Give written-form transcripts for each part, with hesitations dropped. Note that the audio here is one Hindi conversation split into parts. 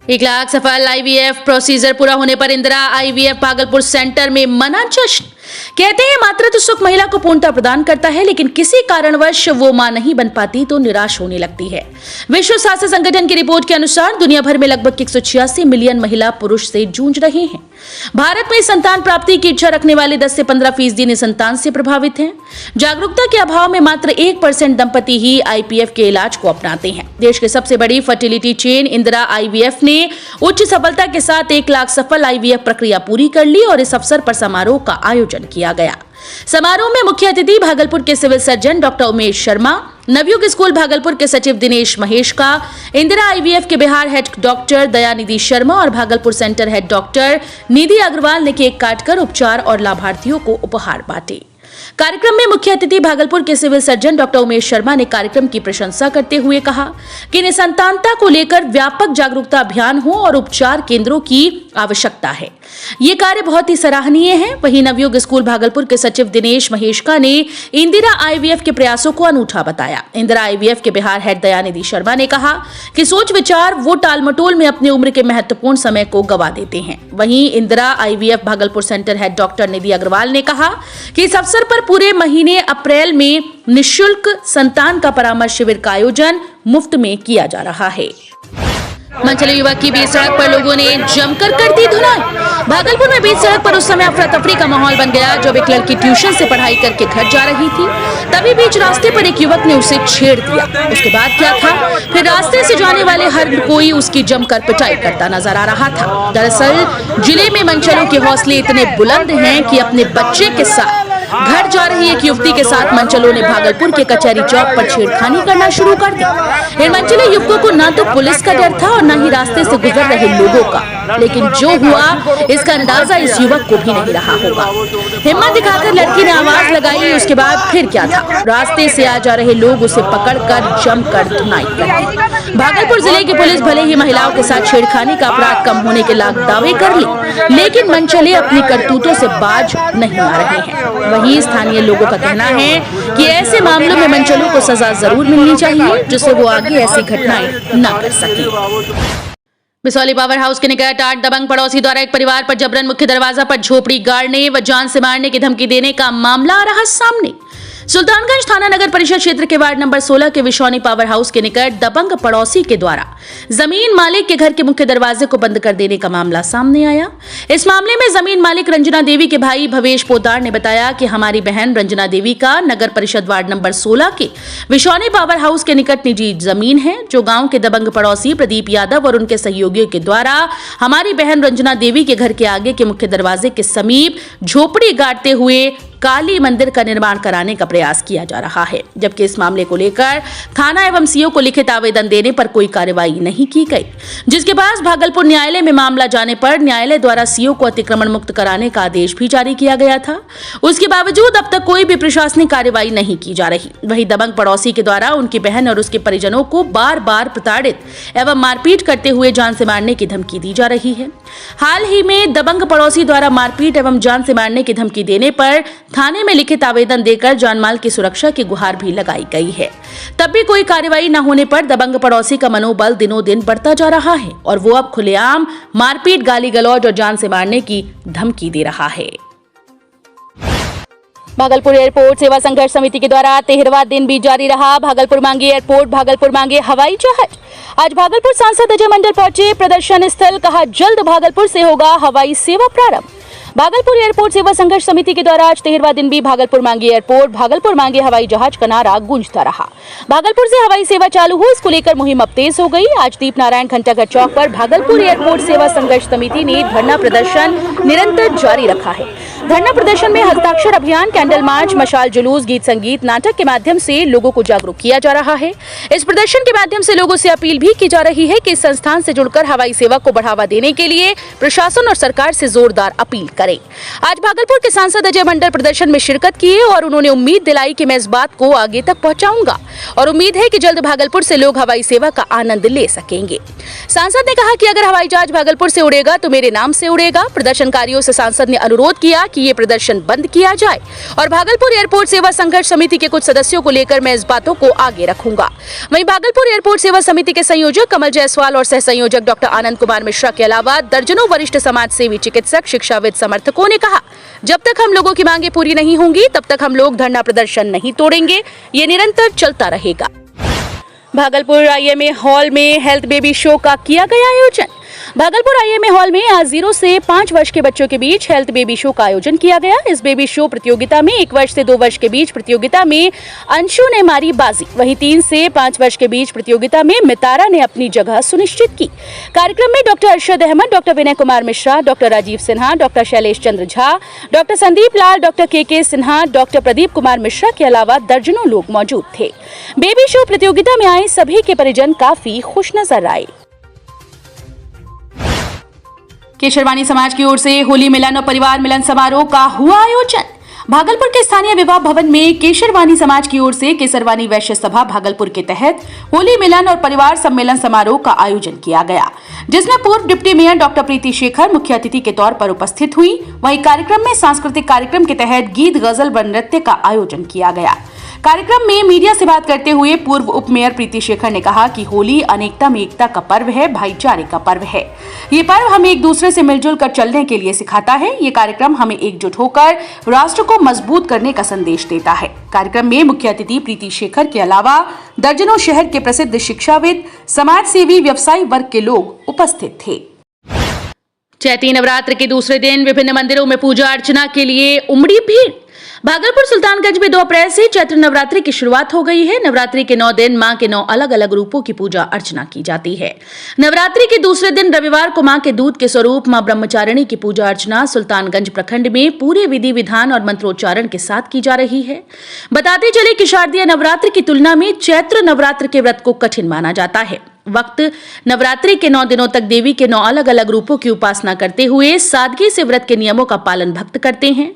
1 लाख सफल आईवीएफ प्रोसीजर पूरा होने पर इंदिरा आईवीएफ भागलपुर सेंटर में मना जश्न। कहते हैं मातृत्व सुख महिला को पूर्णता प्रदान करता है, लेकिन किसी कारणवश वो मां नहीं बन पाती तो निराश होने लगती है। विश्व स्वास्थ्य संगठन की रिपोर्ट के अनुसार दुनिया भर में लगभग 186 मिलियन महिला पुरुष से जूझ रहे हैं। भारत में संतान प्राप्ति की इच्छा रखने वाले 10 से 15% निसंतान से प्रभावित हैं। जागरूकता के अभाव में मात्र 1% दंपति ही आईवीएफ के इलाज को अपनाते हैं। देश की सबसे बड़ी फर्टिलिटी चेन इंदिरा आईवीएफ ने उच्च सफलता के साथ 1 लाख सफल आईवीएफ प्रक्रिया पूरी कर ली और इस अवसर पर समारोह का आयोजन किया गया। समारोह में मुख्य अतिथि भागलपुर के civil surgeon doctor Umesh Sharma, Navyug school Bhagalpur के सचिव दिनेश महेश का, इंदिरा आईवीएफ के बिहार हेड डॉक्टर दयानिधि शर्मा और Bhagalpur centre head doctor Nidhi Agarwal ने केक काटकर उपचार और लाभार्थियों को उपहार बांटे। कार्यक्रम में मुख्य अतिथि भागलपुर के civil surgeon doctor Umesh Sharma ने कार्यक्रम की प्रशंसा करते हुए कहा कि निसंतानता को लेकर व्यापक जागरूकता अभियान हो और उपचार केंद्रों की आवश्यकता है। ये कार्य बहुत ही सराहनीय है। वहीं नवयुग स्कूल भागलपुर के सचिव दिनेश महेशका ने इंदिरा आईवीएफ के प्रयासों को अनूठा बताया। इंदिरा आईवीएफ के बिहार हेड दयानिधि शर्मा ने कहा कि सोच विचार वो टालमटोल में अपनी उम्र के महत्वपूर्ण समय को गवा देते हैं। वहीं Indira IVF Bhagalpur centre head doctor Nidhi Agarwal ने कहा कि इस अवसर पर पूरे महीने अप्रैल में निःशुल्क संतान का परामर्श शिविर का आयोजन मुफ्त में किया जा रहा है। मनचले युवक की बीच सड़क पर लोगों ने जमकर कर दी धुनाई। भागलपुर में बीच सड़क पर उस समय अफरा तफरी का माहौल बन गया जब एक लड़की ट्यूशन से पढ़ाई करके घर जा रही थी। तभी बीच रास्ते पर एक युवक ने उसे छेड़ दिया। उसके बाद क्या था, फिर रास्ते से जाने वाले हर कोई उसकी जमकर पिटाई करता नजर आ रहा था। दरअसल जिले में मनचलों के हौसले इतने बुलंद हैं कि अपने बच्चे के साथ घर जा रही एक युवती के साथ मनचलों ने भागलपुर के कचहरी चौक पर छेड़खानी करना शुरू कर दी। इन मनचले युवकों को न तो पुलिस का डर था और न ही रास्ते से गुजर रहे लोगों का, लेकिन जो हुआ इसका अंदाजा इस युवक को भी नहीं रहा होगा। हिम्मत दिखाकर लड़की ने आवाज लगाई। उसके बाद फिर क्या था, रास्ते से आ जा रहे लोग उसे पकड़कर जमकर धुनाई कर दी। भागलपुर जिले की पुलिस भले ही महिलाओं के साथ छेड़खानी का अपराध कम होने के लाख दावे कर ली, लेकिन मनचले अपनी करतूतों से बाज नहीं आ रहे हैं। वहीं स्थानीय लोगों का कहना है कि ऐसे मामलों में मनचलों को सजा जरूर मिलनी चाहिए, जिससे वो आगे ऐसी घटनाएं न कर सके। बिसौली पावर हाउस के निकट 8 दबंग पड़ोसी द्वारा एक परिवार पर जबरन मुख्य दरवाजा पर झोपड़ी गाड़ने व जान से मारने की धमकी देने का मामला आ रहा सामने। सुल्तानगंज थाना नगर परिषद क्षेत्र के वार्ड नंबर 16 के विशौनी पावर हाउस के निकट दबंग पड़ोसी के द्वारा जमीन मालिक के घर के मुख्य दरवाजे को बंद कर देने का मामला सामने आया। इस मामले में जमीन मालिक रंजना देवी के भाई भवेश पोद्दार ने बताया कि हमारी बहन रंजना देवी का नगर परिषद वार्ड नंबर 16 के विशौनी पावर हाउस के निकट निजी जमीन है, जो गांव के दबंग पड़ोसी प्रदीप यादव और उनके सहयोगियों के द्वारा हमारी बहन रंजना देवी के घर के आगे के मुख्य दरवाजे के समीप झोपड़ी गाड़ते हुए काली मंदिर का निर्माण कराने का प्रयास किया जा रहा है। जबकि इस मामले को लेकर थाना एवं सीओ को लिखित आवेदन देने पर कोई कार्रवाई नहीं की गई, जिसके बाद भागलपुर न्यायालय में मामला जाने पर न्यायालय द्वारा सीओ को अतिक्रमण मुक्त कराने का आदेश भी जारी किया गया था। उसके बावजूद अब तक कोई भी प्रशासनिक कार्रवाई नहीं की जा रही। वहीं दबंग पड़ोसी के द्वारा उनकी बहन और उसके परिजनों को बार बार प्रताड़ित एवं मारपीट करते हुए जान से मारने की धमकी दी जा रही है। हाल ही में दबंग पड़ोसी द्वारा मारपीट एवं जान से मारने की धमकी देने पर थाने में लिखित आवेदन देकर जानमाल की सुरक्षा की गुहार भी लगाई गई है। तब भी कोई कार्रवाई न होने पर दबंग पड़ोसी का मनोबल दिनों दिन बढ़ता जा रहा है और वो अब खुलेआम मारपीट, गाली गलौज और जान से मारने की धमकी दे रहा है। भागलपुर एयरपोर्ट सेवा संघर्ष समिति के द्वारा 13वां दिन भी जारी रहा भागलपुर मांगे एयरपोर्ट, भागलपुर मांगे हवाई जहाज। आज भागलपुर सांसद अजय मंडल पहुंचे प्रदर्शन स्थल, कहा जल्द भागलपुर से होगा हवाई सेवा प्रारंभ। भागलपुर एयरपोर्ट सेवा संघर्ष समिति के द्वारा आज 13वां दिन भी भागलपुर मांगे एयरपोर्ट, भागलपुर मांगे हवाई जहाज का नारा गूंजता रहा। भागलपुर से हवाई सेवा चालू हो, इसको लेकर मुहिम अब तेज हो गई। आज दीप नारायण घंटाघर चौक पर भागलपुर एयरपोर्ट सेवा संघर्ष समिति ने धरना प्रदर्शन निरंतर जारी रखा है। धरना प्रदर्शन में हस्ताक्षर अभियान, कैंडल मार्च, मशाल जुलूस, गीत संगीत, नाटक के माध्यम से लोगों को जागरूक किया जा रहा है। इस प्रदर्शन के माध्यम से लोगों से अपील भी की जा रही है कि इस संस्थान से जुड़कर हवाई सेवा को बढ़ावा देने के लिए प्रशासन और सरकार से जोरदार अपील करें। आज भागलपुर के सांसद अजय मंडल प्रदर्शन में शिरकत किए और उन्होंने उम्मीद दिलाई कि मैं इस बात को आगे तक पहुंचाऊंगा और उम्मीद है कि जल्द भागलपुर से लोग हवाई सेवा का आनंद ले सकेंगे। सांसद ने कहा कि अगर हवाई जहाज भागलपुर से उड़ेगा तो मेरे नाम से उड़ेगा। प्रदर्शनकारियों से सांसद ने अनुरोध किया कि कि ये प्रदर्शन बंद किया जाए और भागलपुर एयरपोर्ट सेवा संघर्ष समिति के कुछ सदस्यों को लेकर मैं इस बातों को आगे रखूंगा। वहीं भागलपुर एयरपोर्ट सेवा समिति के संयोजक कमल जायसवाल और सह संयोजक डॉक्टर आनंद कुमार मिश्रा के अलावा दर्जनों वरिष्ठ समाज सेवी, चिकित्सक, शिक्षाविद, समर्थकों ने कहा, जब तक हम लोगों की मांगे पूरी नहीं होंगी तब तक हम लोग धरना प्रदर्शन नहीं तोड़ेंगे। ये निरंतर चलता रहेगा। भागलपुर आईएमए हॉल में हेल्थ बेबी शो का किया गया आयोजन। भागलपुर आईएमए हॉल में आज 0 से 5 वर्ष के बच्चों के बीच हेल्थ बेबी शो का आयोजन किया गया। इस बेबी शो प्रतियोगिता में 1 वर्ष से 2 वर्ष के बीच प्रतियोगिता में अंशु ने मारी बाजी, वहीं 3 से 5 वर्ष के बीच प्रतियोगिता में मितारा ने अपनी जगह सुनिश्चित की। कार्यक्रम में doctor Arshad Ahmad, doctor Vinay Kumar Mishra, doctor Rajiv Sinha, doctor Shailesh Chandra Jha, doctor Sandeep लाल, डॉक्टर के सिन्हा, डॉक्टर प्रदीप कुमार मिश्रा के अलावा दर्जनों लोग मौजूद थे। बेबी शो प्रतियोगिता में आए सभी के परिजन काफी खुश नजर आए। केशरवानी समाज की ओर से होली मिलन और परिवार मिलन समारोह का हुआ आयोजन। भागलपुर के स्थानीय विवाह भवन में केशरवानी समाज की ओर से केसरवानी वैश्य सभा भागलपुर के तहत होली मिलन और परिवार सम्मेलन समारोह का आयोजन किया गया, जिसमें पूर्व डिप्टी मेयर डॉक्टर प्रीति शेखर मुख्य अतिथि के तौर पर उपस्थित हुई। वहीं कार्यक्रम में सांस्कृतिक कार्यक्रम के तहत गीत, गजल व नृत्य का आयोजन किया गया। कार्यक्रम में मीडिया से बात करते हुए पूर्व उप मेयर प्रीति शेखर ने कहा कि होली अनेकता में एकता का पर्व है, भाईचारे का पर्व है। ये पर्व हमें एक दूसरे से मिलजुल कर चलने के लिए सिखाता है। ये कार्यक्रम हमें एकजुट होकर राष्ट्र को मजबूत करने का संदेश देता है। कार्यक्रम में मुख्य अतिथि प्रीति शेखर के अलावा दर्जनों शहर के प्रसिद्ध शिक्षाविद, समाज सेवी, व्यवसायी वर्ग के लोग उपस्थित थे। चैती नवरात्र के दूसरे दिन विभिन्न मंदिरों में पूजा अर्चना के लिए उमड़ी भीड़। भागलपुर सुल्तानगंज में 2 अप्रैल से चैत्र नवरात्रि की शुरुआत हो गई है। नवरात्रि के 9 दिन मां के 9 अलग अलग रूपों की पूजा अर्चना की जाती है। नवरात्रि के दूसरे दिन रविवार को मां के दूध के स्वरूप मां ब्रह्मचारिणी की पूजा अर्चना सुल्तानगंज प्रखंड में पूरे विधि विधान और मंत्रोच्चारण के साथ की जा रही है। बताते चले कि शारदीय नवरात्र की तुलना में चैत्र नवरात्र के व्रत को कठिन माना जाता है। वक्त नवरात्रि के 9 दिनों तक देवी के 9 अलग अलग रूपों की उपासना करते हुए सादगी से व्रत के नियमों का पालन भक्त करते हैं।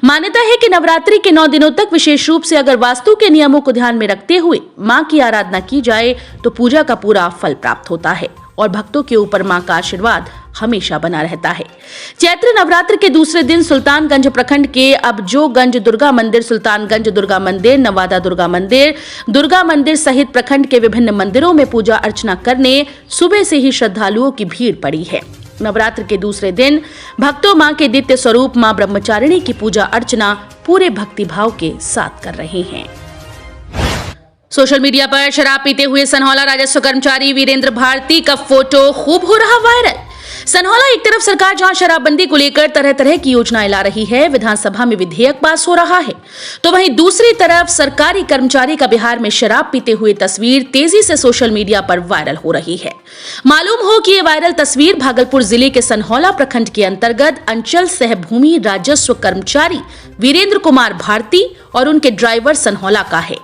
मान्यता है कि नवरात्रि के 9 दिनों तक विशेष रूप से अगर वास्तु के नियमों को ध्यान में रखते हुए मां की आराधना की जाए तो पूजा का पूरा फल प्राप्त होता है और भक्तों के ऊपर मां का आशीर्वाद हमेशा बना रहता है। चैत्र नवरात्र के दूसरे दिन सुल्तानगंज प्रखंड के अबजोगंज दुर्गा मंदिर, सुल्तानगंज दुर्गा मंदिर, नवादा दुर्गा मंदिर सहित प्रखंड के विभिन्न मंदिरों में पूजा अर्चना करने सुबह से ही श्रद्धालुओं की भीड़ पड़ी है। नवरात्र के दूसरे दिन भक्तों मां के दिव्य स्वरूप मां ब्रह्मचारिणी की पूजा अर्चना पूरे भक्तिभाव के साथ कर रहे हैं। सोशल मीडिया पर शराब पीते हुए सनहौला राजस्व कर्मचारी वीरेंद्र भारती का फोटो खूब हो रहा वायरल। सनहौला एक तरफ सरकार जहां शराबबंदी को लेकर तरह तरह की योजनाएं ला रही है, विधानसभा में विधेयक पास हो रहा है, तो वहीं दूसरी तरफ सरकारी कर्मचारी का बिहार में शराब पीते हुए तस्वीर तेजी से सोशल मीडिया पर वायरल हो रही है। मालूम हो कि ये वायरल तस्वीर भागलपुर जिले के सनहौला प्रखंड के अंतर्गत अंचल सहभूमि राजस्व कर्मचारी वीरेंद्र कुमार भारती और उनके ड्राइवर सनहौला का है,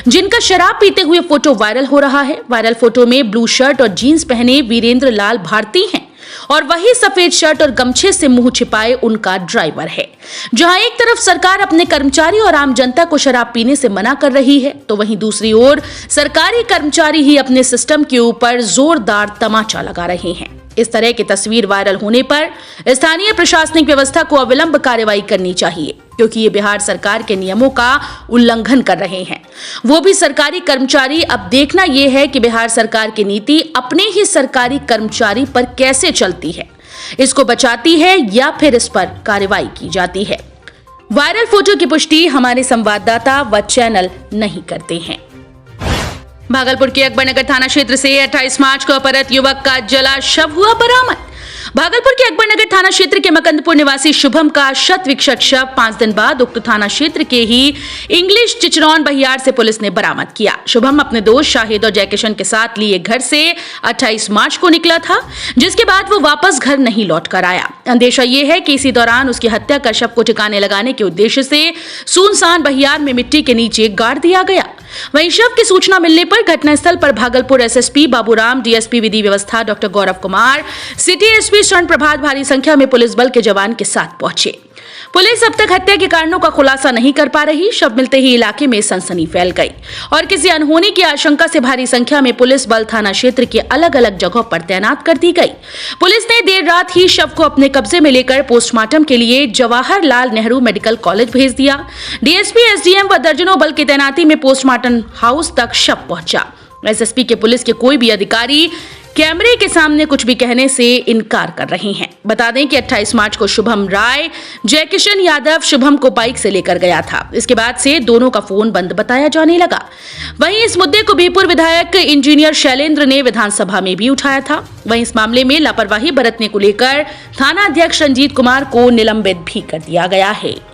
जिनका शराब पीते हुए फोटो वायरल हो रहा है। वायरल फोटो में ब्लू शर्ट और जीन्स पहने वीरेंद्र लाल भारती हैं और वही सफेद शर्ट और गमछे से मुंह छिपाए उनका ड्राइवर है। जहां एक तरफ सरकार अपने कर्मचारी और आम जनता को शराब पीने से मना कर रही है, तो वहीं दूसरी ओर सरकारी कर्मचारी ही अपने सिस्टम के ऊपर जोरदार तमाचा लगा रहे हैं। इस तरह की तस्वीर वायरल होने पर स्थानीय प्रशासनिक व्यवस्था को अविलंब कार्रवाई करनी चाहिए, क्योंकि ये बिहार सरकार के नियमों का उल्लंघन कर रहे हैं। वो भी सरकारी कर्मचारी। अब देखना यह है कि बिहार सरकार की नीति अपने ही सरकारी कर्मचारी पर कैसे चलती है, इसको बचाती है या फिर इस पर कार्रवाई की जाती है। वायरल फोटो की पुष्टि हमारे संवाददाता व चैनल नहीं करते हैं। भागलपुर के अकबरनगर थाना क्षेत्र से 28 मार्च को अपहृत युवक का जला शव हुआ बरामद। भागलपुर के अकबरनगर थाना क्षेत्र के मकंदपुर निवासी शुभम का शत विक्षत शव 5 दिन बाद उक्त थाना क्षेत्र के ही इंग्लिश चिचरौन बहियार से पुलिस ने बरामद किया। शुभम अपने दोस्त शाहिद और जयकिशन के साथ लिए घर से 28 मार्च को निकला था, जिसके बाद वो वापस घर नहीं लौट कर आया। अंदेशा ये है कि इसी दौरान उसकी हत्या कर शव को ठिकाने लगाने के उद्देश्य से सुनसान बहियार में मिट्टी के नीचे गाड़ दिया गया। वहीं शव की सूचना मिलने पर घटनास्थल पर भागलपुर एसएसपी बाबूराम, डीएसपी विधि व्यवस्था doctor Gaurav Kumar, city SP स्वर्ण प्रभात भारी संख्या में पुलिस बल के जवान के साथ पहुंचे। पुलिस अब तक हत्या के कारणों का खुलासा नहीं कर पा रही। शव मिलते ही इलाके में सनसनी फैल गई और किसी अनहोनी की आशंका से भारी संख्या में पुलिस बल थाना क्षेत्र के अलग अलग जगहों पर तैनात कर दी गई। पुलिस ने देर रात ही शव को अपने कब्जे में लेकर पोस्टमार्टम के लिए जवाहरलाल नेहरू मेडिकल कॉलेज भेज दिया। डीएसपी, एसडीएम व दर्जनों बल की तैनाती में पोस्टमार्टम हाउस तक शव पहुंचा। एसएसपी के पुलिस के कोई भी अधिकारी कैमरे के सामने कुछ भी कहने से इनकार कर रहे हैं। बता दें कि 28 मार्च को शुभम राय जयकिशन यादव शुभम को बाइक से लेकर गया था। इसके बाद से दोनों का फोन बंद बताया जाने लगा। वहीं इस मुद्दे को बीरपुर विधायक इंजीनियर शैलेंद्र ने विधानसभा में भी उठाया था। वहीं इस मामले में लापरवाही बरतने को लेकर थाना अध्यक्ष रंजीत कुमार को निलंबित भी कर दिया गया है।